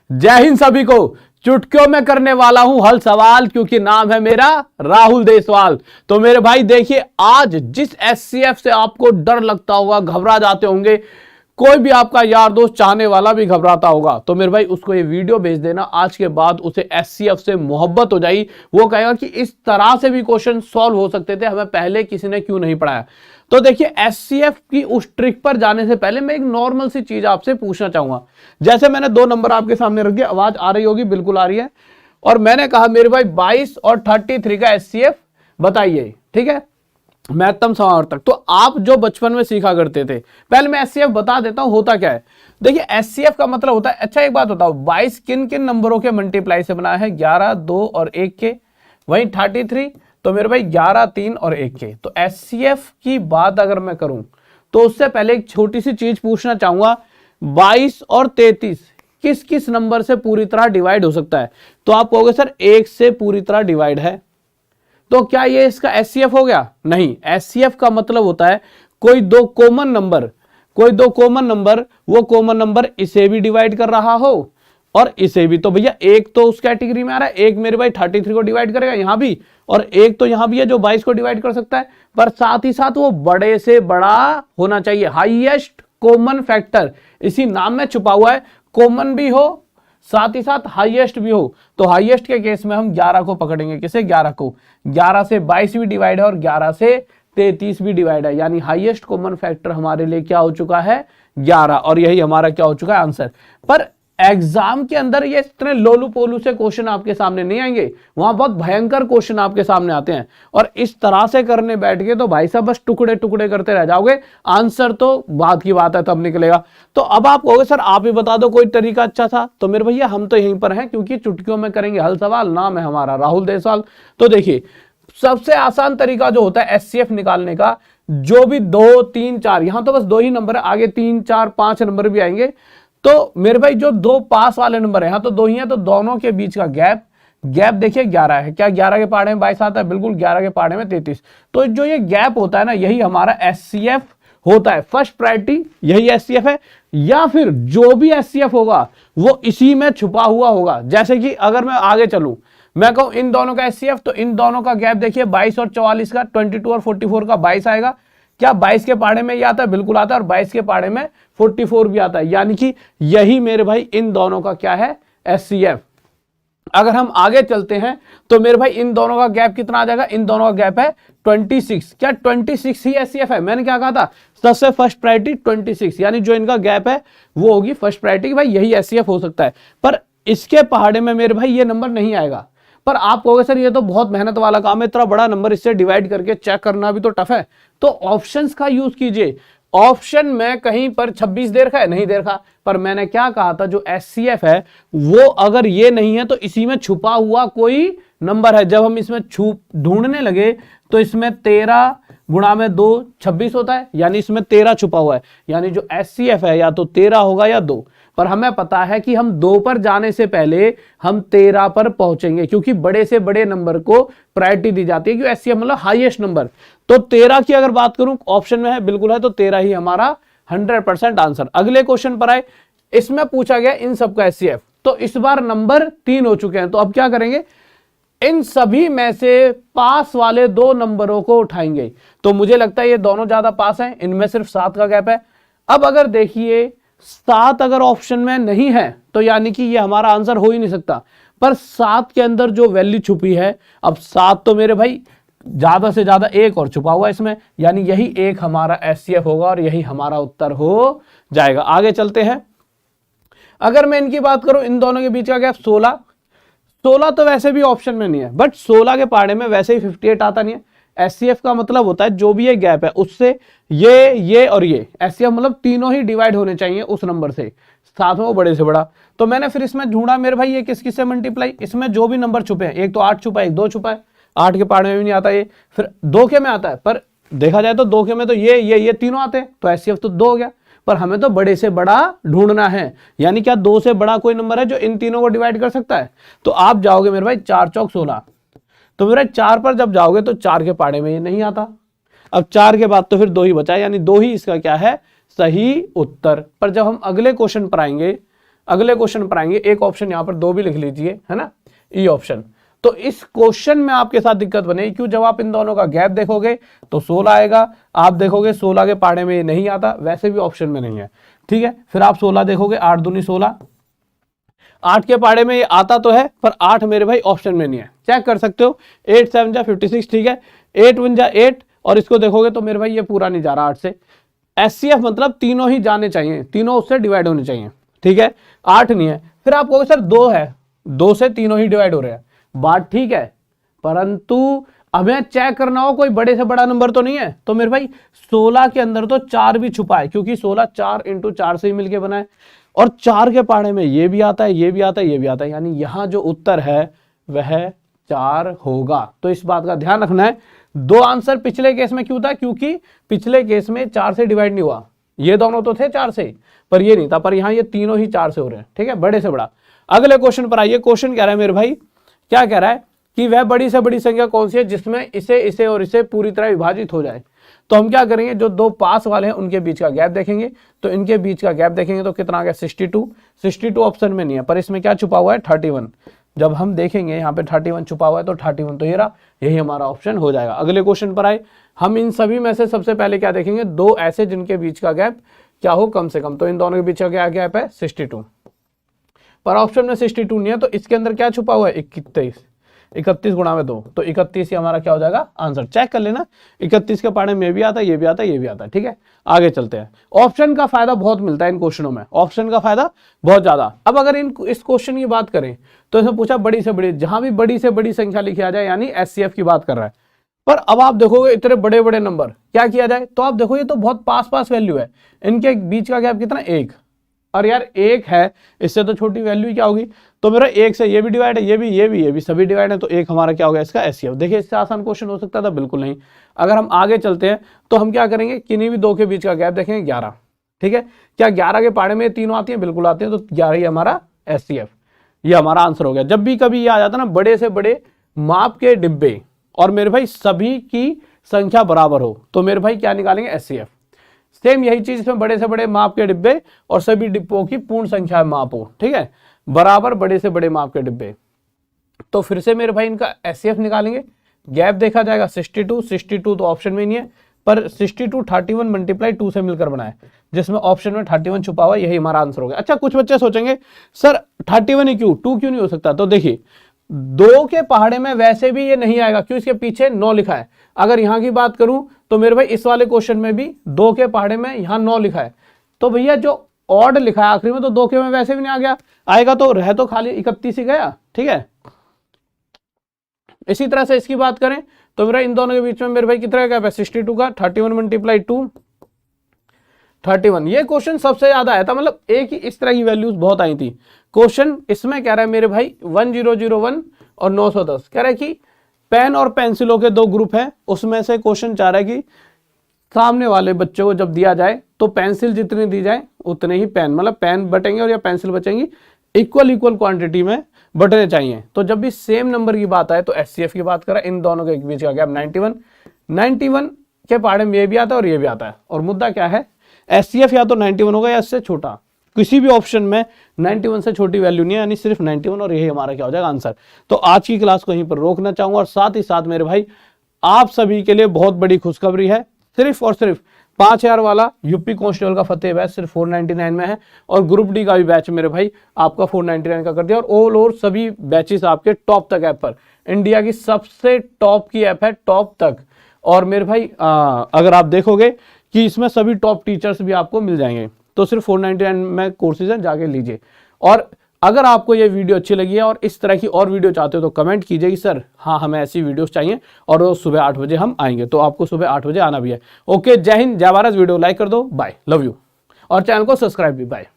जय हिंद सभी को। चुटकियों में करने वाला हूं हल सवाल, क्योंकि नाम है मेरा राहुल देसवाल। तो मेरे भाई देखिए, आज जिस एससीएफ से आपको डर लगता होगा, घबरा जाते होंगे, कोई भी आपका यार दोस्त चाहने वाला भी घबराता होगा, तो मेरे भाई उसको ये वीडियो भेज देना। आज के बाद उसे एससीएफ से मोहब्बत हो जाएगी। वो कहेगा कि इस तरह से भी क्वेश्चन सॉल्व हो सकते थे, हमें पहले किसी ने क्यों नहीं पढ़ाया। तो देखिए, एससीएफ की उस ट्रिक पर जाने से पहले मैं एक नॉर्मल सी चीज आपसे पूछना चाहूंगा। जैसे मैंने दो नंबर आपके सामने रख दिया, आवाज आ रही होगी, बिल्कुल आ रही है। और मैंने कहा मेरे भाई 22 और 33 का एससीएफ बताइए, ठीक है, महत्तम समावर्तक। तो आप जो बचपन में सीखा करते थे, पहले मैं एससीएफ बता देता हूं होता क्या है। देखिए, एससीएफ का मतलब होता है, अच्छा एक बात बताओ, 22 किन किन नंबरों के मल्टीप्लाई से बना है? 11, 2 और 1 के। वहीं 33 तो मेरे भाई 11, 3 और 1 के। तो एससीएफ की बात अगर मैं करूं तो उससे पहले एक छोटी सी चीज पूछना चाहूंगा, 22 और 33 किस किस नंबर से पूरी तरह डिवाइड हो सकता है? तो आप कहोगे सर 1 से पूरी तरह डिवाइड है, तो क्या ये इसका एससीएफ हो गया? नहीं, एससीएफ का मतलब होता है कोई दो कॉमन नंबर, वो कॉमन नंबर इसे भी डिवाइड कर रहा हो और इसे भी। तो भैया एक तो उस कैटेगरी में आ रहा है, एक मेरे भाई 33 को डिवाइड करेगा यहां भी, और एक तो यहां भी है जो 22 को डिवाइड कर सकता है, पर साथ ही साथ वो बड़े से बड़ा होना चाहिए। हाईएस्ट कॉमन फैक्टर इसी नाम में छुपा हुआ है, कॉमन भी हो साथ ही साथ हाईएस्ट भी हो। तो हाईएस्ट के केस में हम 11 को पकड़ेंगे। किसे? 11 को। 11 से 22 भी डिवाइड है और 11 से 33 भी डिवाइड है, यानी हाईएस्ट कॉमन फैक्टर हमारे लिए क्या हो चुका है? 11। और यही हमारा क्या हो चुका है? आंसर। पर एग्जाम के अंदर ये इतने लोलू पोलू से क्वेश्चन आपके सामने नहीं आएंगे, वहां बहुत भयंकर क्वेश्चन आपके सामने आते हैं, और इस तरह से करने बैठ के तो भाई साहब बस टुकड़े टुकड़े करते रह जाओगे। आंसर तो बाद की बात है, तब निकलेगा। तो अब आप कहोगे सर आप ही बता दो कोई तरीका अच्छा था। तो मेरे भैया हम तो यहीं पर हैं, क्योंकि चुटकियों में करेंगे हल सवाल, नाम है हमारा राहुल देसवाल। तो देखिए, सबसे आसान तरीका जो होता है एससीएफ निकालने का, जो भी 2, 3, 4, यहां तो बस 2 ही नंबर है, आगे 3, 4, 5 नंबर भी आएंगे। तो मेरे भाई जो 2 पास वाले नंबर है, यहां तो 2 ही है, तो दोनों के बीच का गैप देखिए 11 है। क्या 11 के पहाड़े में 22 आता है? बिल्कुल। 11 के पहाड़े में 33। तो जो ये गैप होता है ना, यही हमारा एससीएफ होता है। फर्स्ट प्रायोरिटी यही एससीएफ है, या फिर जो भी एससीएफ होगा वो इसी में छुपा हुआ होगा। जैसे कि अगर मैं आगे चलूं, मैं कहूं इन दोनों का एससीएफ, तो इन दोनों का गैप देखिए 22 और 44 का, 22 और 44 का 22 आएगा। क्या 22 के पहाड़े में ये आता है? बिल्कुल आता है। और 22 के पहाड़े में 44 भी आता है, यानी कि यही मेरे भाई इन दोनों का क्या है? एससीएफ। अगर हम आगे चलते हैं तो मेरे भाई इन दोनों का गैप कितना आ जाएगा? इन दोनों का गैप है 26। क्या 26 ही एससीएफ है? मैंने क्या कहा था? सबसे फर्स्ट प्रायोरिटी 26, यानी जो इनका गैप है वो होगी फर्स्ट प्रायोरिटी, भाई यही एससीएफ हो सकता है। पर इसके पहाड़े में मेरे भाई ये नंबर नहीं आएगा। पर आप कहोगे सर ये तो बहुत मेहनत वाला काम है, इतना बड़ा नंबर इससे डिवाइड करके चेक करना भी तो टफ है। तो ऑप्शंस का यूज कीजिए। ऑप्शन में कहीं पर 26 दे रखा है? नहीं दे रखा। पर मैंने क्या कहा था, जो एससीएफ है वो अगर ये नहीं है तो इसी में छुपा हुआ कोई नंबर है। जब हम इसमें ढूंढने लगे तो इसमें 13 गुणा में 2 26 होता है, यानी इसमें 13 छुपा हुआ है, यानी जो एससीएफ है या तो 13 होगा या 2। पर हमें पता है कि हम 2 पर जाने से पहले हम 13 पर पहुंचेंगे, क्योंकि बड़े से बड़े नंबर को प्रायोरिटी दी जाती है, क्योंकि एससीएफ मतलब हाईएस्ट नंबर। तो 13 की अगर बात करूं, ऑप्शन में है, बिल्कुल है, तो 13 ही हमारा 100% आंसर। अगले क्वेश्चन पर आए, इसमें पूछा गया इन सबका एससीएफ। तो इस बार नंबर 3 हो चुके हैं, तो अब क्या करेंगे? इन सभी में से पास वाले 2 नंबरों को उठाएंगे। तो मुझे लगता है ये दोनों ज्यादा पास हैं, इनमें सिर्फ 7 का गैप है। अब अगर देखिए 7 अगर ऑप्शन में नहीं है तो यानी कि ये हमारा आंसर हो ही नहीं सकता। पर 7 के अंदर जो वैल्यू छुपी है, अब 7 तो मेरे भाई ज्यादा से ज्यादा 1 और छुपा हुआ है इसमें, यानी यही 1 हमारा एससीएफ होगा और यही हमारा उत्तर हो जाएगा। आगे चलते हैं। अगर मैं इनकी बात करूं, इन दोनों के बीच का गैप 16 तो वैसे भी ऑप्शन में नहीं है, बट 16 के पहाड़े में वैसे ही 58 आता नहीं है। एससीएफ का मतलब होता है जो भी ये गैप है उससे ये और ये, एससीएफ मतलब तीनों ही डिवाइड होने चाहिए उस नंबर से, साथ में वो बड़े से बड़ा। तो मैंने फिर इसमें ढूंढा मेरे भाई ये किस किस से मल्टीप्लाई, इसमें जो भी नंबर छुपे हैं, एक तो 8 छुपा है, एक 2 छुपा है, 8 के पहाड़े में भी नहीं आता ये, फिर 2 के में आता है, पर देखा जाए तो 2 के में तो ये तीनों आते हैं, तो एससीएफ तो 2 हो गया। पर हमें तो बड़े से बड़ा ढूंढना है, यानी क्या 2 से बड़ा कोई नंबर है जो इन तीनों को डिवाइड कर सकता है? तो आप जाओगे मेरे भाई 4 चौक 16, तो मेरे 4 पर जब जाओगे तो 4 के पहाड़े में ये नहीं आता। अब 4 के बाद तो फिर 2 ही बचा, यानी 2 ही इसका क्या है? सही उत्तर। पर जब हम अगले क्वेश्चन पर आएंगे, अगले क्वेश्चन पर आएंगे। एक ऑप्शन यहाँ पर 2 भी लिख लीजिए, है ना, ई ऑप्शन। तो इस क्वेश्चन में आपके साथ दिक्कत बनेगी, क्यों? जब आप इन दोनों का गैप देखोगे तो 16 आएगा, आप देखोगे 16 के पहाड़े में ये नहीं आता, वैसे भी ऑप्शन में नहीं है, ठीक है। फिर आप 16 देखोगे, 8 दूनी 16, 8 के पहाड़े में ये आता तो है, पर 8 मेरे भाई ऑप्शन में नहीं है, चेक कर सकते हो। 8 7 जा 56, ठीक है, 8 1 जा 8, और इसको देखोगे तो मेरे भाई ये पूरा नहीं जा रहा 8 से। एचसीएफ मतलब तीनों ही जाने चाहिए, तीनों उससे डिवाइड होने चाहिए, ठीक है, 8 नहीं है। फिर आप कहोगे सर 2 है, 2 से तीनों ही डिवाइड हो रहे हैं, बात ठीक है, परंतु हमें चेक करना हो कोई बड़े से बड़ा नंबर तो नहीं है। तो मेरे भाई 16 के अंदर तो 4 भी छुपा है, क्योंकि 16 4 × 4 से ही मिलके बना है, और 4 के पहाड़े में ये भी आता है, ये भी आता है, ये भी आता है, यानी यहां जो उत्तर है वह 4 होगा। तो इस बात का ध्यान रखना है। 2 आंसर पिछले केस में क्यों था? क्योंकि पिछले केस में 4 से डिवाइड नहीं हुआ, ये दोनों तो थे 4 से, पर ये नहीं था, पर यहां ये तीनों ही 4 से हो रहे हैं, ठीक है, बड़े से बड़ा। अगले क्वेश्चन पर आइए। क्वेश्चन कह रहा है मेरे भाई, क्या कह रहा है कि वह बड़ी से बड़ी संख्या कौन सी है जिसमें इसे और इसे पूरी तरह विभाजित हो जाए। तो हम क्या करेंगे, जो 2 पास वाले हैं उनके बीच का गैप देखेंगे, तो इनके बीच का गैप देखेंगे तो कितना आ गया 62। 62 ऑप्शन में नहीं है, पर इसमें क्या छुपा हुआ है 31। जब हम देखेंगे यहाँ पे 31 छुपा हुआ है, तो 31 तो ये रहा, यही हमारा ऑप्शन हो जाएगा। अगले क्वेश्चन पर आए। हम इन सभी में से सबसे पहले क्या देखेंगे, 2 ऐसे जिनके बीच का गैप क्या हो कम से कम। तो इन दोनों के बीच का क्या गैप है 62, पर ऑप्शन में 62 नहीं है, तो इसके अंदर क्या छुपा हुआ है 31। 31 गुणा में 2, तो 31 ही हमारा क्या हो जाएगा आंसर। चेक कर लेना, 31 के पहाड़े में भी आता है, ये भी आता है, ये भी आता है, ठीक है। आगे चलते हैं। ऑप्शन का फायदा बहुत मिलता है इन क्वेश्चनों में, ऑप्शन का फायदा बहुत ज्यादा। अब अगर इस क्वेश्चन की बात करें तो इसमें पूछा बड़ी से बड़ी, जहां भी बड़ी से बड़ी संख्या लिखी आ जाए, यानी एचसीएफ की बात कर रहा है। पर अब आप देखोगे इतने बड़े बड़े नंबर क्या किया जाए, तो आप देखो ये तो बहुत पास वैल्यू है, इनके बीच का गैप कितना 1, और यार 1 है, इससे तो छोटी वैल्यू क्या होगी। तो मेरा 1 से ये भी डिवाइड है, ये भी सभी डिवाइड है, तो 1 हमारा क्या होगा इसका एचसीएफ। देखिए इससे आसान क्वेश्चन हो सकता था, बिल्कुल नहीं। अगर हम आगे चलते हैं तो हम क्या करेंगे, किन्हीं भी 2 के बीच का गैप देखेंगे 11, ठीक है। क्या 11 के पहाड़े में तीनों आती है, बिल्कुल आती है, तो 11 ही हमारा एचसीएफ, ये हमारा आंसर हो गया। जब भी कभी ये आ जाता ना बड़े से बड़े माप के डिब्बे और मेरे भाई सभी की संख्या बराबर हो, तो मेरे भाई क्या निकालेंगे एचसीएफ। सेम यही चीज इसमें बड़े से बड़े माप के डिब्बे और सभी डिब्बों की पूर्ण संख्या माप हो, ठीक है, बराबर बड़े से बड़े माप के डिब्बे। तो फिर से मेरे भाई इनका एचसीएफ निकालेंगे, गैप देखा जाएगा 62 तो ऑप्शन में नहीं है, पर 62 31 मल्टीप्लाई 2 से मिलकर बनाए, जिसमें ऑप्शन में 31 छुपा हुआ, यही हमारा आंसर हो गया। अच्छा, कुछ बच्चे सोचेंगे सर 31 ही क्यों, 2 क्यों नहीं हो सकता। तो देखिए 2 के पहाड़े में वैसे भी ये नहीं आएगा, क्यों, इसके पीछे 9 लिखा है। अगर यहां की बात करूं तो मेरे भाई इस वाले क्वेश्चन में भी 2 के पहाड़े में यहां 9 लिखा है, तो भैया जो ऑड लिखा है आखिरी में, तो 2 के में वैसे भी नहीं आ गया, आएगा तो रह तो खाली 31 ही गया, ठीक है। इसी तरह से इसकी बात करें तो मेरा इन दोनों के बीच में मेरे भाई कितना गैप है 62 का, 31 मल्टीप्लाई 2 31। ये क्वेश्चन सबसे ज्यादा आया था, मतलब एक ही इस तरह की वैल्यूज बहुत आई थी। क्वेश्चन इसमें कह रहा है मेरे भाई 1001 और 910, कह रहा है कि पेन और पेंसिलों के 2 ग्रुप हैं, उसमें से क्वेश्चन चाह रहा है कि सामने वाले बच्चों को जब दिया जाए तो पेंसिल जितनी दी जाए उतने ही पेन, मतलब पेन बटेंगे और या पेंसिल बचेंगी, इक्वल क्वांटिटी में बटने चाहिए। तो जब भी सेम नंबर की बात आए तो एचसीएफ की बात करें, इन दोनों के बीच का गैप 91 के पहाड़े में ये भी आता है और ये भी आता है, और मुद्दा क्या है एचसीएफ या तो 91 होगा या इससे छोटा, किसी भी ऑप्शन में 91 से छोटी वैल्यू नहीं है, यानी सिर्फ 91, और यही हमारा क्या हो जाएगा आंसर। तो आज की क्लास को यहीं पर रोकना चाहूंगा, और साथ ही साथ मेरे भाई आप सभी के लिए बहुत बड़ी खुशखबरी है, सिर्फ और सिर्फ 5000 वाला यूपी कांस्टेबल का फतेह बैच सिर्फ 499 में है, और ग्रुप डी का भी बैच मेरे भाई आपका 499 का कर दिया, और ऑल ओवर सभी बैचेस आपके टॉप तक ऐप पर, इंडिया की सबसे टॉप की ऐप है, टॉप तक। और मेरे भाई अगर आप देखोगे कि इसमें सभी टॉप टीचर्स भी आपको मिल जाएंगे, तो सिर्फ 499 में कोर्सेज हैं, जाके लीजिए। और अगर आपको ये वीडियो अच्छी लगी है और इस तरह की और वीडियो चाहते हो तो कमेंट कीजिए कि सर हाँ हमें ऐसी वीडियोस चाहिए, और रोज सुबह 8 बजे हम आएंगे, तो आपको सुबह 8 बजे आना भी है। ओके, जय हिंद, जय भारत। वीडियो लाइक कर दो, बाय, लव यू, और चैनल को सब्सक्राइब भी, बाय।